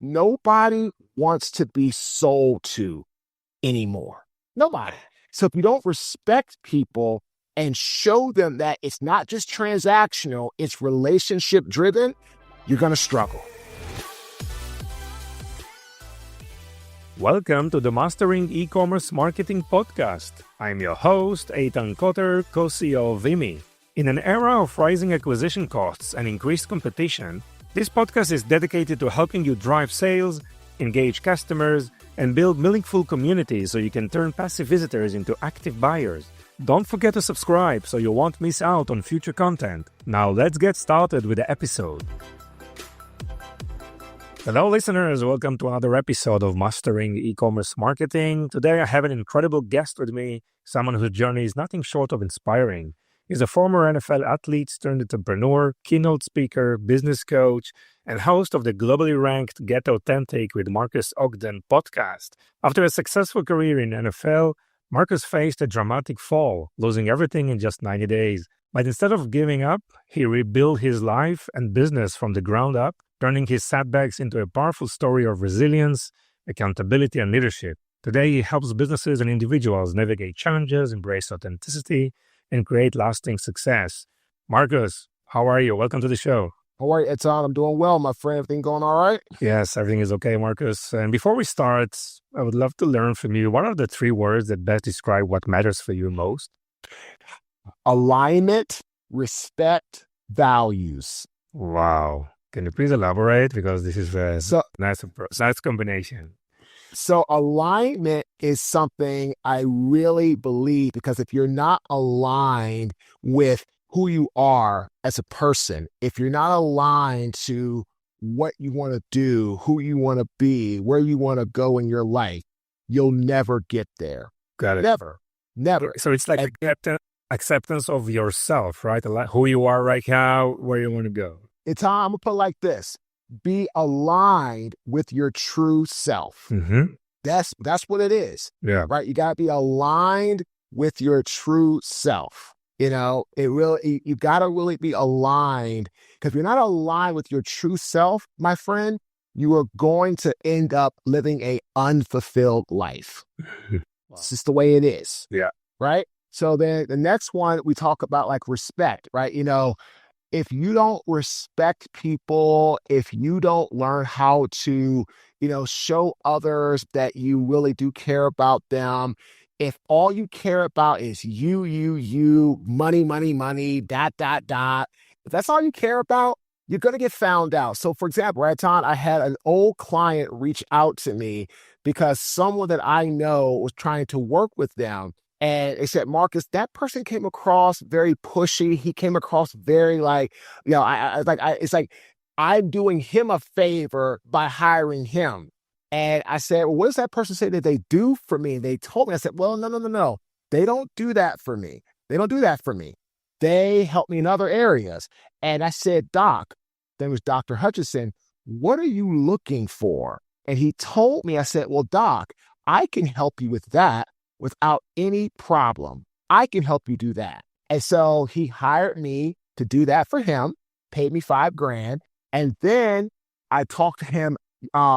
nobody wants to be sold to anymore. Nobody. So if you don't respect people and show them that it's not just transactional, it's relationship driven, you're going to struggle. Welcome to the Mastering E-commerce Marketing Podcast. I'm your host, Eitan Koter, co-CEO of Vimy. In an era of rising acquisition costs and increased competition, this podcast is dedicated to helping you drive sales, engage customers, and build meaningful communities so you can turn passive visitors into active buyers. Don't forget to subscribe so you won't miss out on future content. Now let's get started with the episode. Hello listeners, welcome to another episode of Mastering E-commerce Marketing. Today I have an incredible guest with me, someone whose journey is nothing short of inspiring. He's a former NFL athlete turned entrepreneur, keynote speaker, business coach, and host of the globally ranked Get Authentic with Marques Ogden podcast. After a successful career in NFL, Marques faced a dramatic fall, losing everything in just 90 days. But instead of giving up, he rebuilt his life and business from the ground up, turning his setbacks into a powerful story of resilience, accountability, and leadership. Today, he helps businesses and individuals navigate challenges, embrace authenticity, and create lasting success. Marques, how are you? Welcome to the show. How are you, Eitan? I'm doing well, my friend. Everything going all right? Yes, everything is okay, Marques. And before we start, I would love to learn from you. What are the 3 words that best describe what matters for you most? Alignment, respect, values. Wow. Can you please elaborate? Because this is a nice combination. So alignment is something I really believe, because if you're not aligned with who you are as a person, if you're not aligned to what you want to do, who you want to be, where you want to go in your life, you'll never get there. Got it. Never. So it's like acceptance of yourself, right? Who you are right now, where you want to go. It's how I'm going to put it like this. Be aligned with your true self. Mm-hmm. That's what it is. Yeah. Right? You got to be aligned with your true self. You know, you got to really be aligned, because if you're not aligned with your true self, my friend, you are going to end up living a unfulfilled life. Wow. It's just the way it is. Yeah. Right? So then the next one, we talk about like respect, right? You know, if you don't respect people, if you don't learn how to, show others that you really do care about them, if all you care about is you, money, dot, if that's all you care about, you're going to get found out. So for example, right, Tom, I had an old client reach out to me because someone that I know was trying to work with them. And they said, Marques, that person came across very pushy. He came across very it's like I'm doing him a favor by hiring him. And I said, well, what does that person say that they do for me? And they told me, I said, well, no. They don't do that for me. They help me in other areas. And I said, Doc, then was Dr. Hutchinson, what are you looking for? And he told me, I said, well, Doc, I can help you with that without any problem. I can help you do that. And so he hired me to do that for him, paid me $5,000. And then I talked to him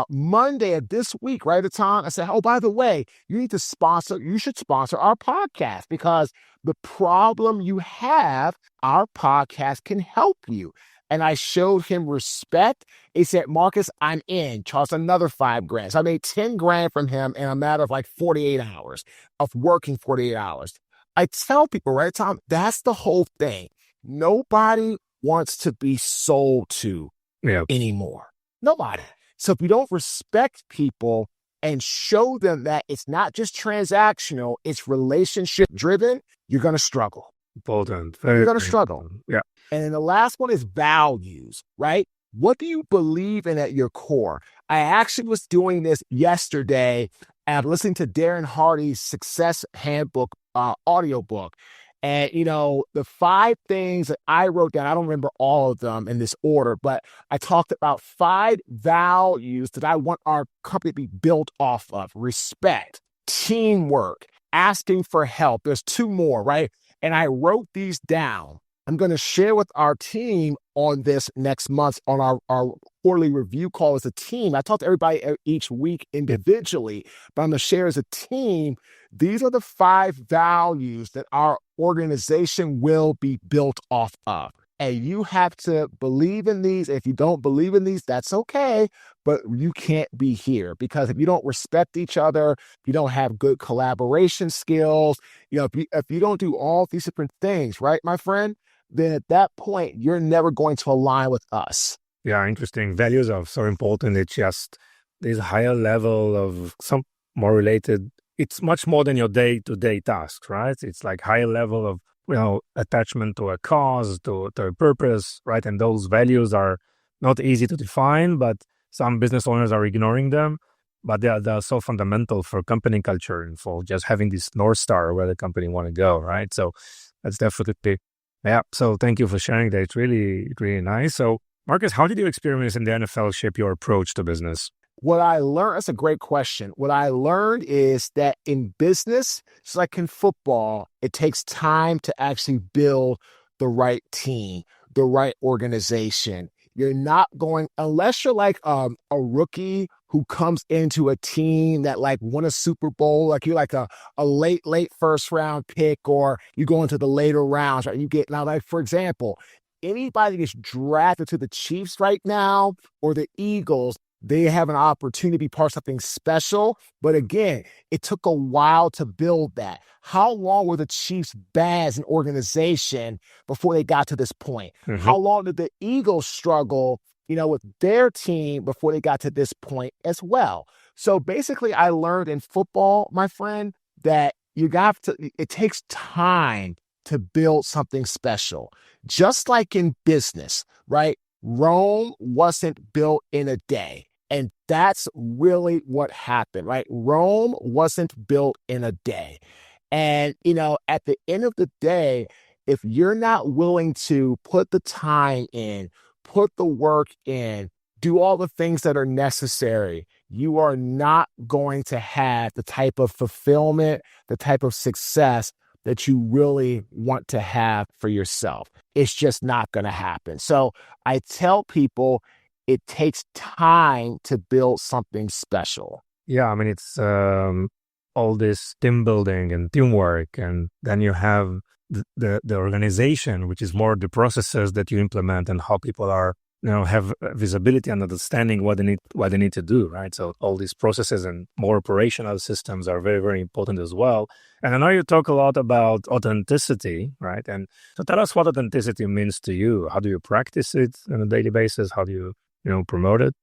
Monday of this week, right at the time. I said, oh, by the way, you should sponsor our podcast, because the problem you have, our podcast can help you. And I showed him respect. He said, Marques, I'm in. Charged another $5,000. So I made $10,000 from him in a matter of like 48 hours of working 48 hours. I tell people, right, Tom, that's the whole thing. Nobody wants to be sold to anymore. Nobody. So if you don't respect people and show them that it's not just transactional, it's relationship driven, you're going to struggle. Important. You're going to struggle. Yeah. And then the last one is values, right? What do you believe in at your core? I actually was doing this yesterday and listening to Darren Hardy's Success Handbook audiobook. And, the 5 things that I wrote down, I don't remember all of them in this order, but I talked about 5 values that I want our company to be built off of: respect, teamwork, asking for help. There's 2 more, right? And I wrote these down. I'm going to share with our team on this next month on our quarterly review call as a team. I talk to everybody each week individually, but I'm going to share as a team. These are the 5 values that our organization will be built off of. And you have to believe in these. If you don't believe in these, that's okay, but you can't be here because if you don't respect each other, if you don't have good collaboration skills, if you don't do all these different things, right, my friend, then at that point, you're never going to align with us. Yeah, interesting. Values are so important. It's just this higher level of some more related. It's much more than your day-to-day tasks, right? It's like higher level of attachment to a cause, to a purpose, right? And those values are not easy to define, but some business owners are ignoring them. But they are so fundamental for company culture and for just having this North Star where the company want to go, right? So that's definitely, yeah. So thank you for sharing that. It's really, really nice. So Marques, how did your experience in the NFL shape your approach to business? What I learned, that's a great question. What I learned is that in business, just like in football, it takes time to actually build the right team, the right organization. You're not going, unless you're like a rookie who comes into a team that like won a Super Bowl, like you're like a late first round pick, or you go into the later rounds, right? You get now, like, for example, anybody gets drafted to the Chiefs right now or the Eagles, they have an opportunity to be part of something special. But again, it took a while to build that. How long were the Chiefs bad as an organization before they got to this point? Mm-hmm. How long did the Eagles struggle, with their team before they got to this point as well? So basically, I learned in football, my friend, that it takes time to build something special. Just like in business, right? Rome wasn't built in a day. And that's really what happened, right? Rome wasn't built in a day. And, at the end of the day, if you're not willing to put the time in, put the work in, do all the things that are necessary, you are not going to have the type of fulfillment, the type of success that you really want to have for yourself. It's just not going to happen. So I tell people it takes time to build something special. Yeah, I mean, it's all this team building and teamwork, and then you have the organization, which is more the processes that you implement and how people are, have visibility and understanding what they need to do, right? So all these processes and more operational systems are very, very important as well. And I know you talk a lot about authenticity, right? And so tell us what authenticity means to you. How do you practice it on a daily basis? How do you, promote it?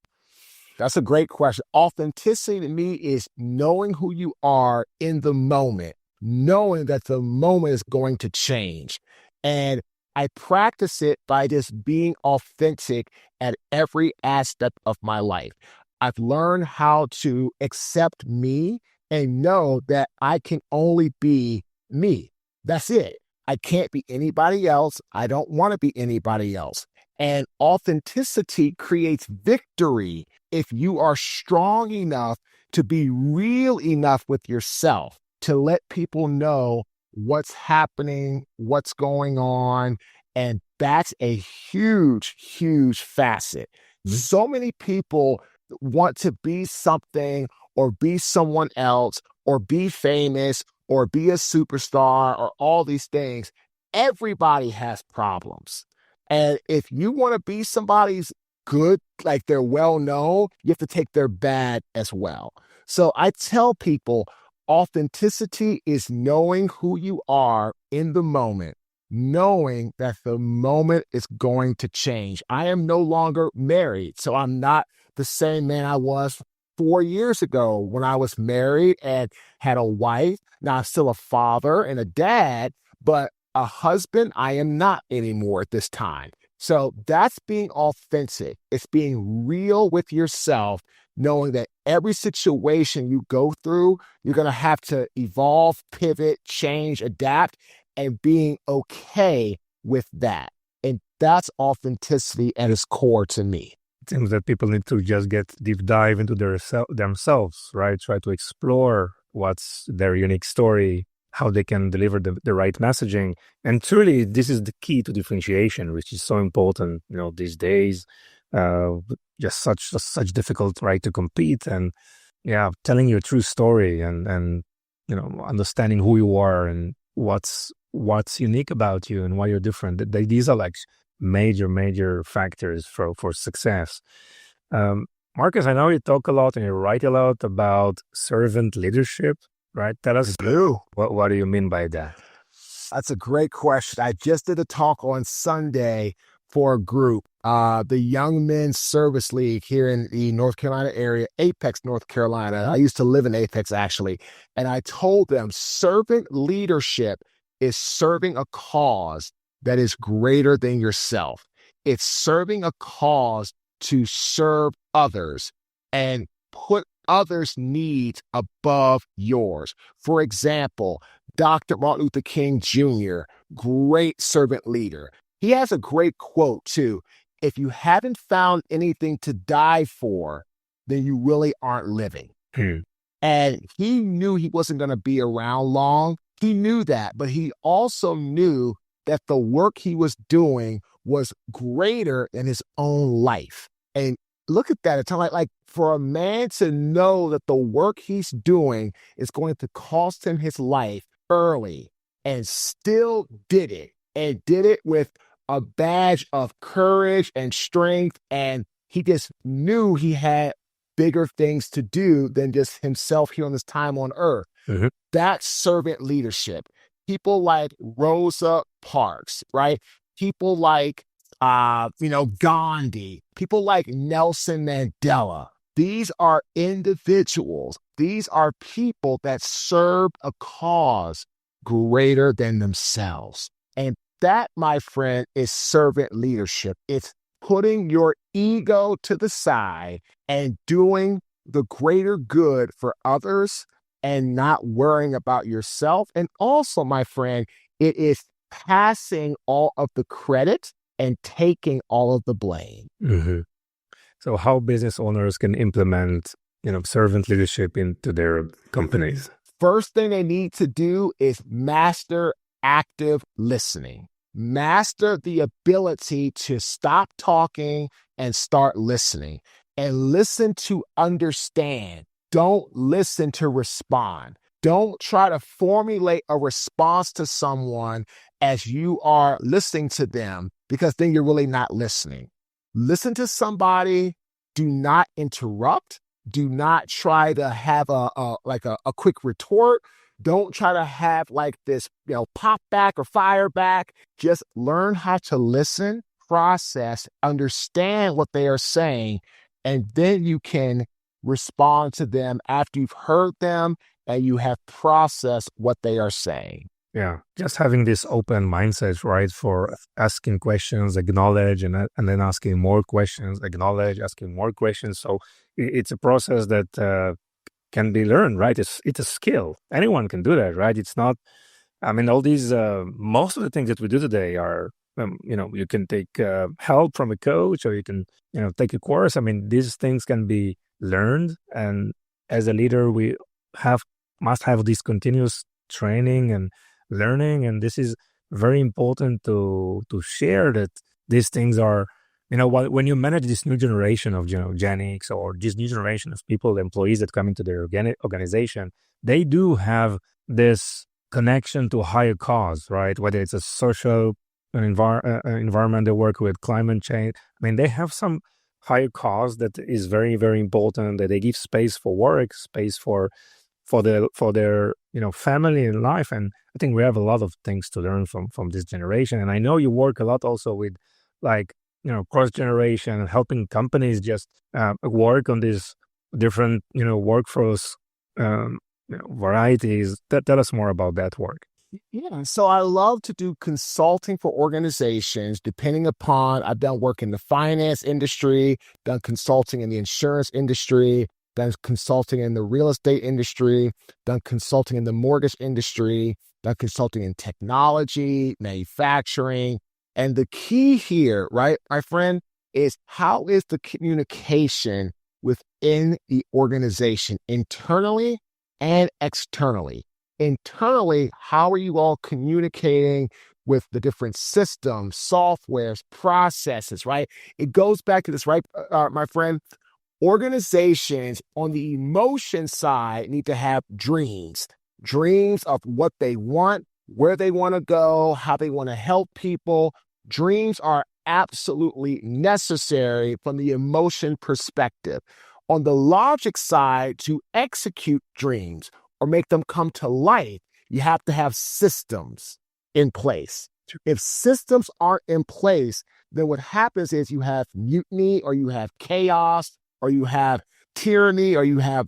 That's a great question. Authenticity to me is knowing who you are in the moment, knowing that the moment is going to change. And I practice it by just being authentic at every aspect of my life. I've learned how to accept me and know that I can only be me. That's it. I can't be anybody else. I don't want to be anybody else. And authenticity creates victory if you are strong enough to be real enough with yourself, to let people know what's happening, what's going on. And that's a huge, huge facet. Mm-hmm. So many people want to be something or be someone else or be famous or be a superstar or all these things. Everybody has problems. And if you want to be somebody's good, like they're well known, you have to take their bad as well. So I tell people authenticity is knowing who you are in the moment, knowing that the moment is going to change. I am no longer married, so I'm not the same man I was 4 years ago when I was married and had a wife. Now I'm still a father and a dad, but a husband, I am not anymore at this time. So that's being authentic. It's being real with yourself, knowing that every situation you go through, you're going to have to evolve, pivot, change, adapt, and being okay with that. And that's authenticity at its core to me. It seems that people need to just get deep dive into themselves, right? Try to explore what's their unique story, how they can deliver the right messaging. And truly, this is the key to differentiation, which is so important, these days. just such difficult, right, to compete. And yeah, telling your true story and understanding who you are and what's unique about you and why you're different. These are like major factors for success. Marcus, I know you talk a lot and you write a lot about servant leadership, right? Tell us what do you mean by that? That's a great question. I just did a talk on Sunday for a group, the Young Men's Service League here in the North Carolina area, Apex, North Carolina. I used to live in Apex, actually. And I told them servant leadership is serving a cause that is greater than yourself. It's serving a cause to serve others and put others' needs above yours. For example, Dr. Martin Luther King Jr., great servant leader. He has a great quote, too. If you haven't found anything to die for, then you really aren't living. And he knew he wasn't going to be around long. He knew that, but he also knew that the work he was doing was greater than his own life. And look at that. It's like for a man to know that the work he's doing is going to cost him his life early and still did it, and did it with a badge of courage and strength. And he just knew he had bigger things to do than just himself here on this time on earth. That's servant leadership. People like Rosa Parks, right? People like, Gandhi, people like Nelson Mandela. These are individuals. These are people that served a cause greater than themselves. And that, my friend, is servant leadership. It's putting your ego to the side and doing the greater good for others and not worrying about yourself. And also, my friend, it is passing all of the credit and taking all of the blame. So how business owners can implement, servant leadership into their companies? First thing they need to do is master active listening. Master the ability to stop talking and start listening, and listen to understand. Don't listen to respond. Don't try to formulate a response to someone as you are listening to them, because then you're really not listening. Listen to somebody. Do not interrupt. Do not try to have a quick retort. Don't try to have like this, pop back or fire back. Just learn how to listen, process, understand what they are saying, and then you can respond to them after you've heard them and you have processed what they are saying. Yeah, just having this open mindset, right, for asking questions, acknowledge, and then asking more questions, acknowledge, asking more questions. So it's a process that can be learned, right? It's a skill. Anyone can do that, right? It's not. I mean, all these most of the things that we do today are, you can take help from a coach, or you can, take a course. I mean, these things can be learned, and as a leader, we must have this continuous training and learning, and this is very important to share that these things are, when you manage this new generation of Gen X, or this new generation of people, employees that come into their organization, they do have this connection to a higher cause, right? Whether it's a social environment they work with, climate change. I mean, they have some higher cause that is very, very important, that they give space for work, space for their family and life. And I think we have a lot of things to learn from this generation. And I know you work a lot also with cross generation, and helping companies just work on these different workforce varieties. Tell us more about that work. Yeah, so I love to do consulting for organizations depending upon, I've done work in the finance industry, done consulting in the insurance industry, done consulting in the real estate industry, done consulting in the mortgage industry, done consulting in technology, manufacturing. And the key here, right, my friend, is how is the communication within the organization, internally and externally? Internally, how are you all communicating with the different systems, softwares, processes, right? It goes back to this, right, my friend? Organizations on the emotion side need to have dreams of what they want, where they want to go, how they want to help people. Dreams are absolutely necessary from the emotion perspective. On the logic side, to execute dreams or make them come to life, you have to have systems in place. If systems aren't in place, then what happens is you have mutiny or you have chaos or you have tyranny or you have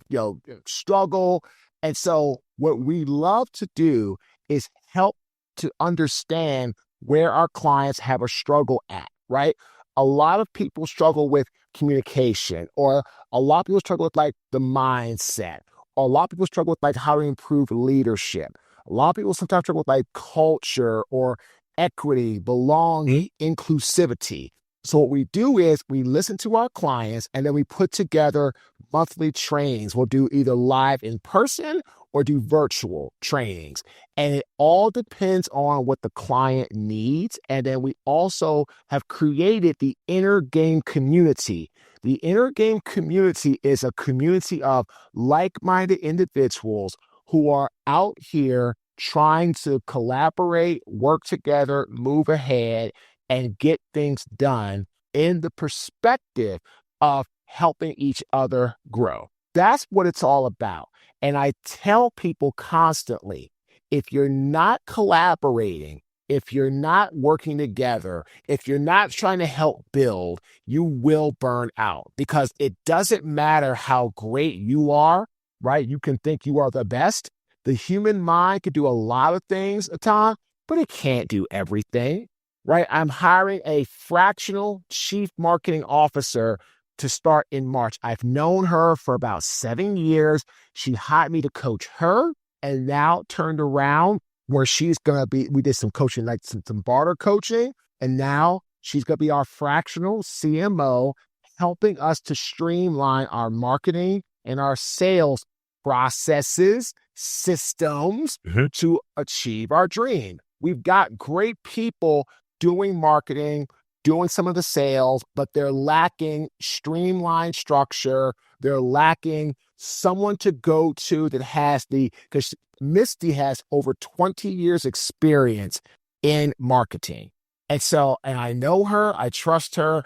struggle. And so what we love to do is help to understand where our clients have a struggle at, right? A lot of people struggle with communication, or a lot of people struggle with like the mindset. A lot of people struggle with like how to improve leadership. A lot of people sometimes struggle with like culture or equity, belonging, inclusivity. So what we do is we listen to our clients and then we put together monthly trainings. We'll do either live in person or do virtual trainings. And it all depends on what the client needs. And then we also have created the Inner Game community. The Inner Game community is a community of like-minded individuals who are out here trying to collaborate, work together, move ahead, and get things done in the perspective of helping each other grow. That's what it's all about. And I tell people constantly, if you're not collaborating, if you're not working together, if you're not trying to help build, you will burn out, because it doesn't matter how great you are, right? You can think you are the best. The human mind can do a lot of things at a time, but it can't do everything. Right? I'm hiring a fractional chief marketing officer to start in March. I've known her for about 7 years. She hired me to coach her, and now turned around where she's going to be. We did some coaching, like some barter coaching, and now she's going to be our fractional CMO, helping us to streamline our marketing and our sales processes, systems to achieve our dream. We've got great people doing marketing, doing some of the sales, but they're lacking streamlined structure. They're lacking someone to go to that has because Misty has over 20 years experience in marketing. And I know her, I trust her.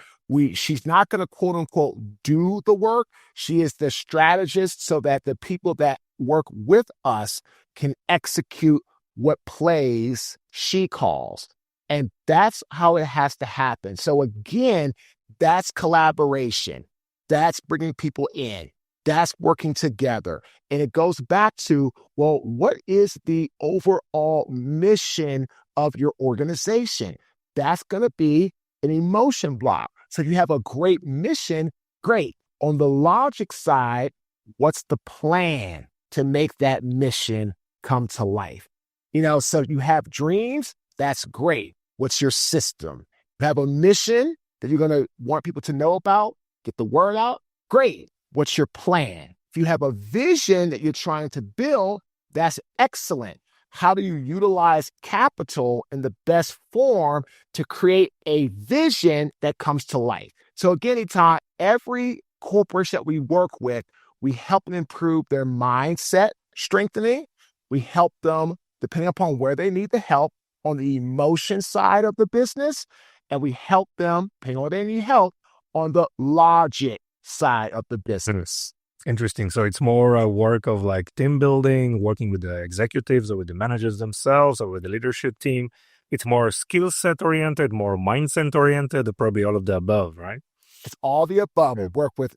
She's not going to quote unquote do the work. She is the strategist so that the people that work with us can execute what plays she calls. And that's how it has to happen. So again, that's collaboration. That's bringing people in. That's working together. And it goes back to, well, what is the overall mission of your organization? That's going to be an emotion block. So if you have a great mission, great. On the logic side, what's the plan to make that mission come to life? So you have dreams, that's great. What's your system? You have a mission that you're going to want people to know about, get the word out, great. What's your plan? If you have a vision that you're trying to build, that's excellent. How do you utilize capital in the best form to create a vision that comes to life? So again, Eitan, every corporation that we work with, we help them improve their mindset strengthening. We help them, depending upon where they need the help, on the emotion side of the business, and we help them, depending on where they need help, on the logic side of the business. Interesting. So it's more a work of like team building, working with the executives or with the managers themselves or with the leadership team. It's more skill set oriented, more mindset oriented, probably all of the above, right? It's all the above. We work with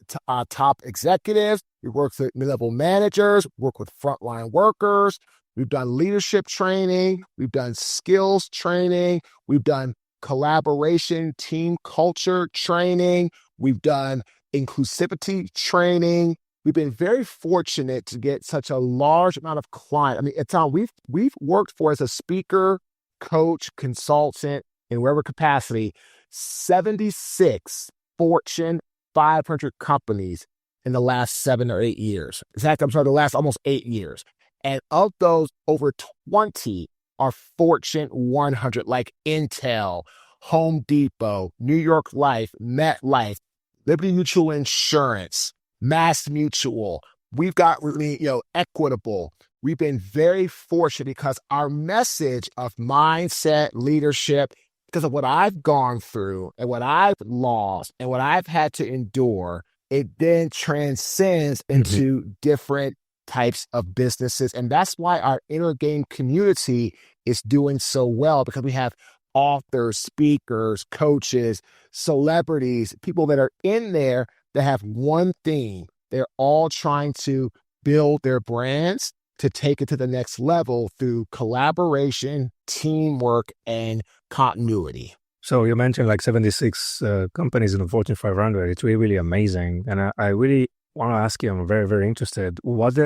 top executives. We work with mid-level managers, work with frontline workers. We've done leadership training. We've done skills training. We've done collaboration, team culture training. We've done inclusivity training. We've been very fortunate to get such a large amount of clients. I mean, Eitan, we've worked for, as a speaker, coach, consultant, in whatever capacity, 76 Fortune 500 companies in the last 7 or 8 years. In fact, the last almost 8 years. And of those, over 20 are Fortune 100, like Intel, Home Depot, New York Life, MetLife, Liberty Mutual Insurance, Mass Mutual. We've got really, Equitable. We've been very fortunate because our message of mindset, leadership, because of what I've gone through and what I've lost and what I've had to endure, it then transcends Mhm. into different types of businesses. And that's why our inner game community is doing so well, because we have authors, speakers, coaches, celebrities, people that are in there that have one theme. They're all trying to build their brands to take it to the next level through collaboration, teamwork, and continuity. So you mentioned like 76 companies in the Fortune 500. It's really, really amazing. And I really want to ask you, I'm very, very interested. What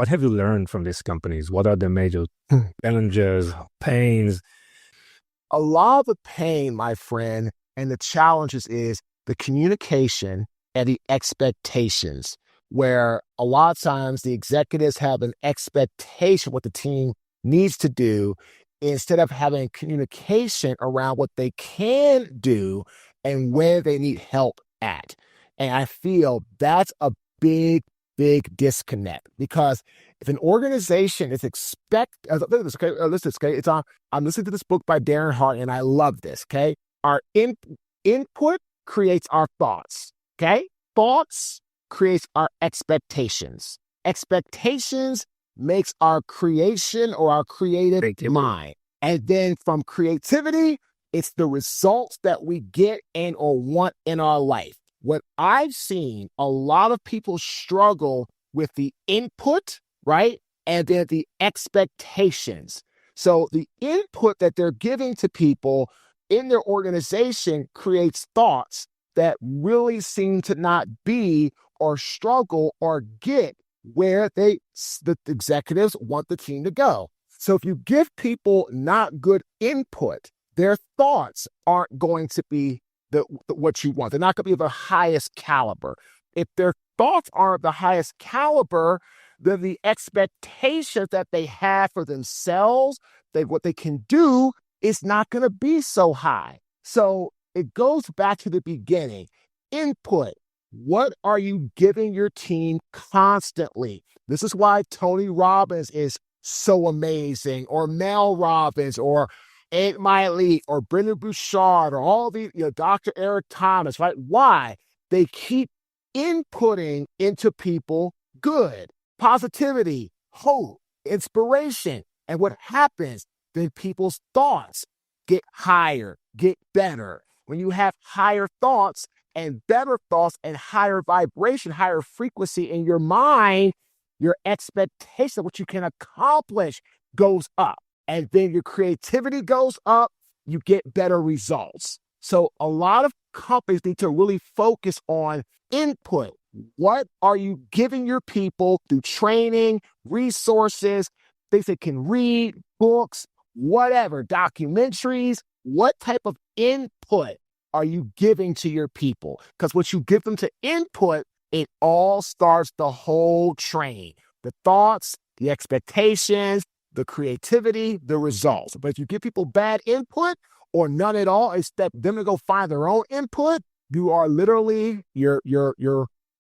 have you learned from these companies? What are the major challenges, pains? A lot of the pain, my friend, and the challenges is the communication and the expectations, where a lot of times the executives have an expectation what the team needs to do instead of having communication around what they can do and where they need help at. And I feel that's a big, big disconnect, because if an organization is look at this, okay, listen, okay, I'm listening to this book by Darren Hart, and I love this, okay? Our input creates our thoughts, okay? Thoughts creates our expectations. Expectations makes our creation or our creative mind. And then from creativity, it's the results that we get and or want in our life. What I've seen, a lot of people struggle with the input, right? And then the expectations. So the input that they're giving to people in their organization creates thoughts that really seem to not be or struggle or get where the executives want the team to go. So if you give people not good input, their thoughts aren't going to be what you want. They're not going to be of the highest caliber. If their thoughts aren't the highest caliber, then the expectations that they have for themselves, what they can do, is not going to be so high. So it goes back to the beginning. Input. What are you giving your team constantly? This is why Tony Robbins is so amazing, or Mel Robbins, or Ed Miley, or Brendan Bouchard, or all these, Dr. Eric Thomas, right? Why? They keep inputting into people good, positivity, hope, inspiration. And what happens? Then people's thoughts get higher, get better. When you have higher thoughts and better thoughts and higher vibration, higher frequency in your mind, your expectation of what you can accomplish goes up. And then your creativity goes up, you get better results. So a lot of companies need to really focus on input. What are you giving your people through training, resources, things they can read, books, whatever, documentaries? What type of input are you giving to your people? Because what you give them to input, it all starts the whole train. The thoughts, the expectations, the creativity, the results. But if you give people bad input or none at all, expect them to go find their own input, you are literally, you're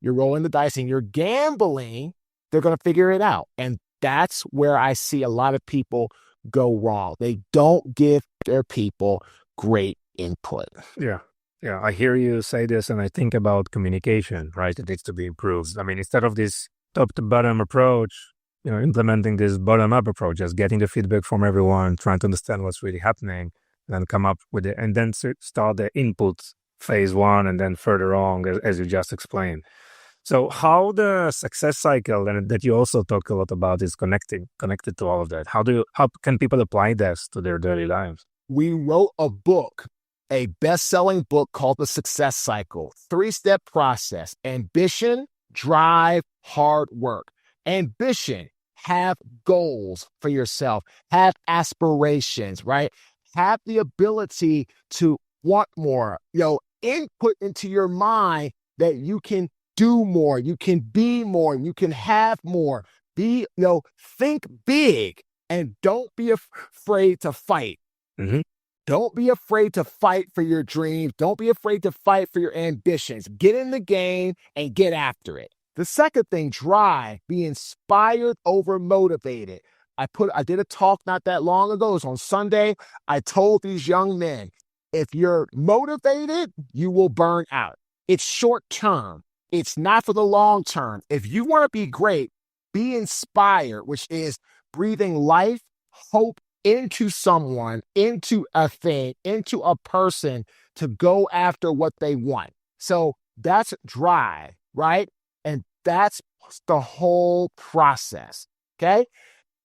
rolling the dice and you're gambling. They're going to figure it out. And that's where I see a lot of people go wrong. They don't give their people great input. Yeah. Yeah. I hear you say this and I think about communication, right? It needs to be improved. I mean, instead of this top to bottom approach, implementing this bottom up approach, just getting the feedback from everyone, trying to understand what's really happening, then come up with it, and then start the input phase one, and then further on, as you just explained. So how the success cycle, and that you also talk a lot about, is connected to all of that? How can people apply this to their daily lives? We wrote a book, a best-selling book called The Success Cycle, 3-step process: ambition, drive, hard work. Ambition, have goals for yourself, have aspirations, right? Have the ability to want more, input into your mind that you can do more, you can be more, you can have more. Think big And don't be afraid to fight. Mhm. Don't be afraid to fight for your dreams. Don't be afraid to fight for your ambitions. Get in the game and get after it. The second thing, drive, be inspired over motivated. I did a talk not that long ago. It was on Sunday. I told these young men, if you're motivated, you will burn out. It's short term. It's not for the long term. If you want to be great, be inspired, which is breathing life, hope into someone, into a thing, into a person to go after what they want. So that's drive, right? And that's the whole process. Okay.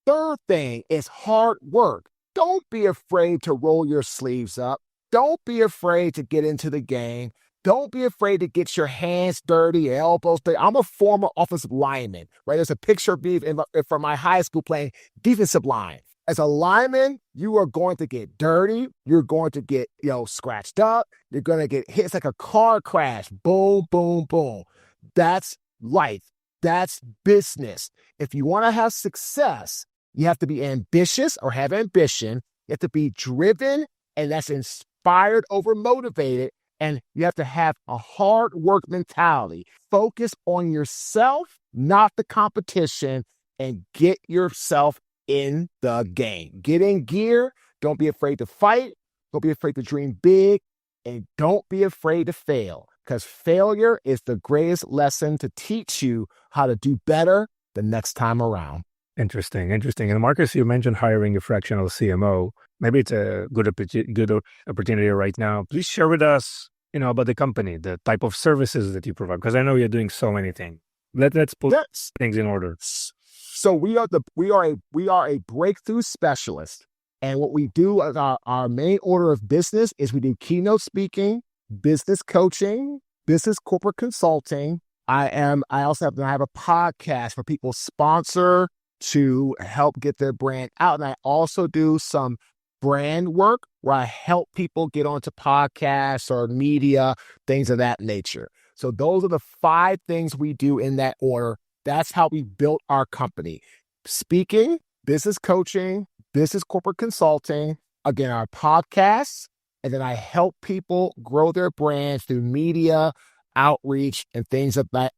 Third thing is hard work. Don't be afraid to roll your sleeves up. Don't be afraid to get into the game. Don't be afraid to get your hands dirty, elbows dirty. I'm a former offensive lineman, right? There's a picture of me from my high school playing defensive line. As a lineman, you are going to get dirty. You're going to get, scratched up. You're going to get hit. It's like a car crash. Boom, boom, boom. That's life. That's business. If you want to have success, you have to be ambitious or have ambition. You have to be driven, and that's inspired over motivated. And you have to have a hard work mentality. Focus on yourself, not the competition, and get yourself in the game. Get in gear. Don't be afraid to fight. Don't be afraid to dream big. And don't be afraid to fail, because failure is the greatest lesson to teach you how to do better the next time around. Interesting. And Marcus, you mentioned hiring a fractional CMO. Maybe it's a good opportunity right now. Please share with us, about the company, the type of services that you provide, because I know you're doing so many things. Let's put things in order. So we are a breakthrough specialist. And what we do as our main order of business is we do keynote speaking, business coaching, business corporate consulting. I also have a podcast where people sponsor to help get their brand out. And I also do some brand work where I help people get onto podcasts or media, things of that nature. So those are the 5 things we do in that order. That's how we built our company. Speaking, business coaching, business corporate consulting, again, our podcasts, and then I help people grow their brands through media, outreach, and things of that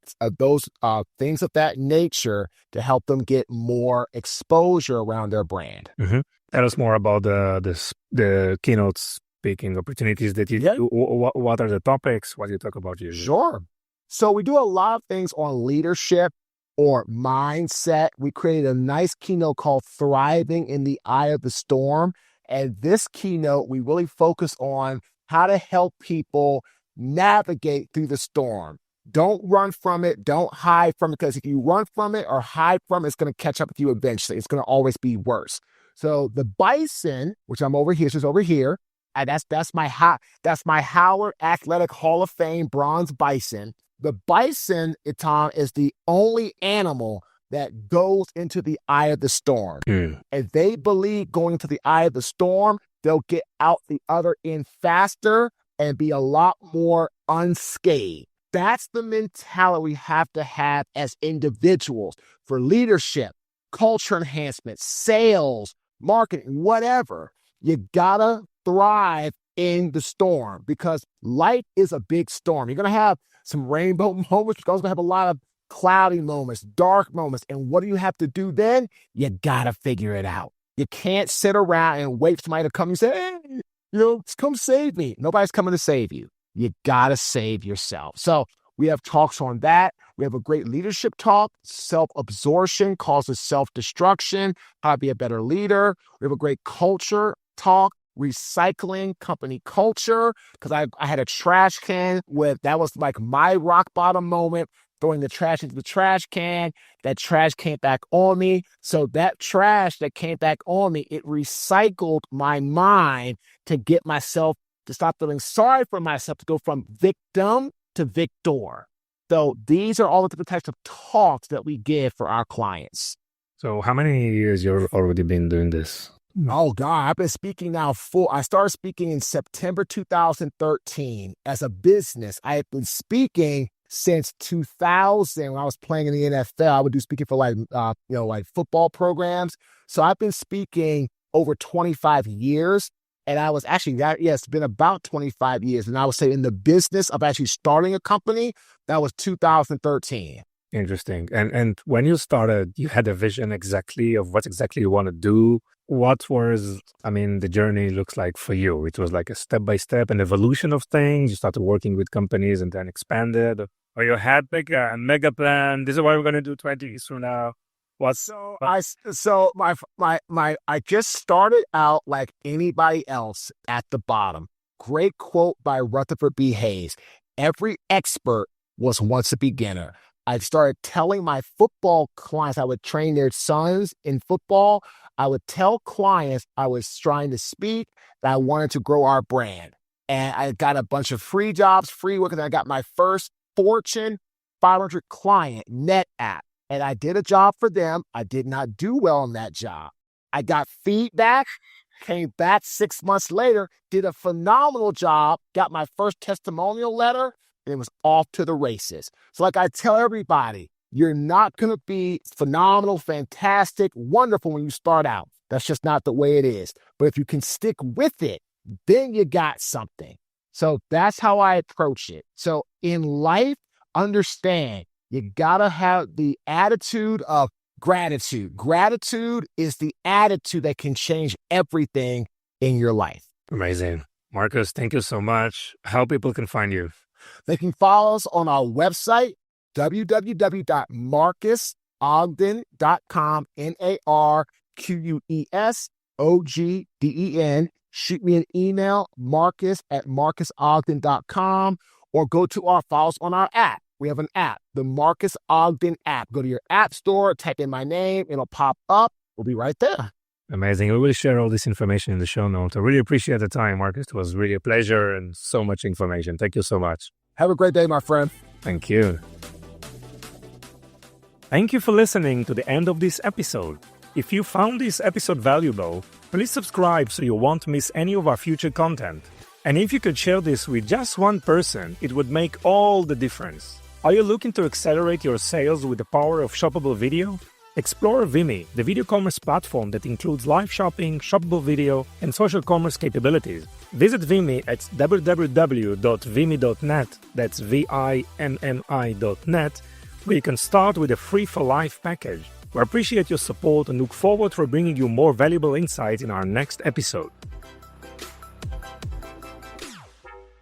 nature to help them get more exposure around their brand. Mm-hmm. Tell us more about the keynote speaking opportunities that you do. What are the topics? What do you talk about usually? Sure. So we do a lot of things on leadership or mindset. We created a nice keynote called Thriving in the Eye of the Storm. And this keynote, we really focus on how to help people navigate through the storm. Don't run from it. Don't hide from it, because if you run from it or hide from it, it's going to catch up with you eventually. It's going to always be worse. So the bison, which I'm over here, she's over here, and that's my Howard Athletic Hall of Fame bronze bison. The bison, Eitan, is the only animal that goes into the eye of the storm. And they believe going into the eye of the storm, they'll get out the other end faster and be a lot more unscathed. That's the mentality we have to have as individuals for leadership, culture enhancement, sales, marketing, whatever. You gotta thrive in the storm, because life is a big storm. You're gonna have some rainbow moments. You're also gonna have a lot of cloudy moments, dark moments. And what do you have to do then? You gotta figure it out. You can't sit around and wait for somebody to come and say, hey, come save me. Nobody's coming to save you. You gotta save yourself. So we have talks on that. We have a great leadership talk. Self-absorption causes self-destruction. How to be a better leader. We have a great culture talk. Recycling company culture, because I had a trash can that was like my rock bottom moment, throwing the trash into the trash can. That trash came back on me. So that trash that came back on me, it recycled my mind to get myself to stop feeling sorry for myself, to go from victim to victor. So these are all the different types of talks that we give for our clients. So how many years you've already been doing this? Oh, God, I've been speaking now I started speaking in September 2013 as a business. I have been speaking since 2000 when I was playing in the NFL. I would do speaking for like football programs. So I've been speaking over 25 years. And I was actually it's been about 25 years. And I would say in the business of actually starting a company, that was 2013. Interesting. And when you started, you had a vision exactly of what exactly you want to do. What was, the journey looks like for you? It was like a step-by-step, an evolution of things. You started working with companies and then expanded. Or you had like a mega plan. This is what we're going to do 20 years from now. I just started out like anybody else at the bottom. Great quote by Rutherford B. Hayes. Every expert was once a beginner. I started telling my football clients, I would train their sons in football. I would tell clients I was trying to speak, that I wanted to grow our brand. And I got a bunch of free jobs, free work, and I got my first Fortune 500 client net app. And I did a job for them. I did not do well on that job. I got feedback, came back 6 months later, did a phenomenal job, got my first testimonial letter, and it was off to the races. So like I tell everybody, you're not going to be phenomenal, fantastic, wonderful when you start out. That's just not the way it is. But if you can stick with it, then you got something. So that's how I approach it. So in life, understand, you got to have the attitude of gratitude. Gratitude is the attitude that can change everything in your life. Amazing. Marques, thank you so much. How people can find you? They can follow us on our website, www.marquesogden.com, MarquesOgden. Shoot me an email, marcus@marquesogden.com, or go to our files on our app. We have an app, the Marques Ogden app. Go to your app store, type in my name, it'll pop up. We'll be right there. Amazing. We will share all this information in the show notes. I really appreciate the time, Marques. It was really a pleasure and so much information. Thank you so much. Have a great day, my friend. Thank you. Thank you for listening to the end of this episode. If you found this episode valuable, please subscribe so you won't miss any of our future content. And if you could share this with just one person, it would make all the difference. Are you looking to accelerate your sales with the power of shoppable video? Explore Vimeo, the video commerce platform that includes live shopping, shoppable video, and social commerce capabilities. Visit Vimeo at www.vimeo.net, that's VIMMI.net, where you can start with a free for life package. We appreciate your support and look forward to bringing you more valuable insights in our next episode.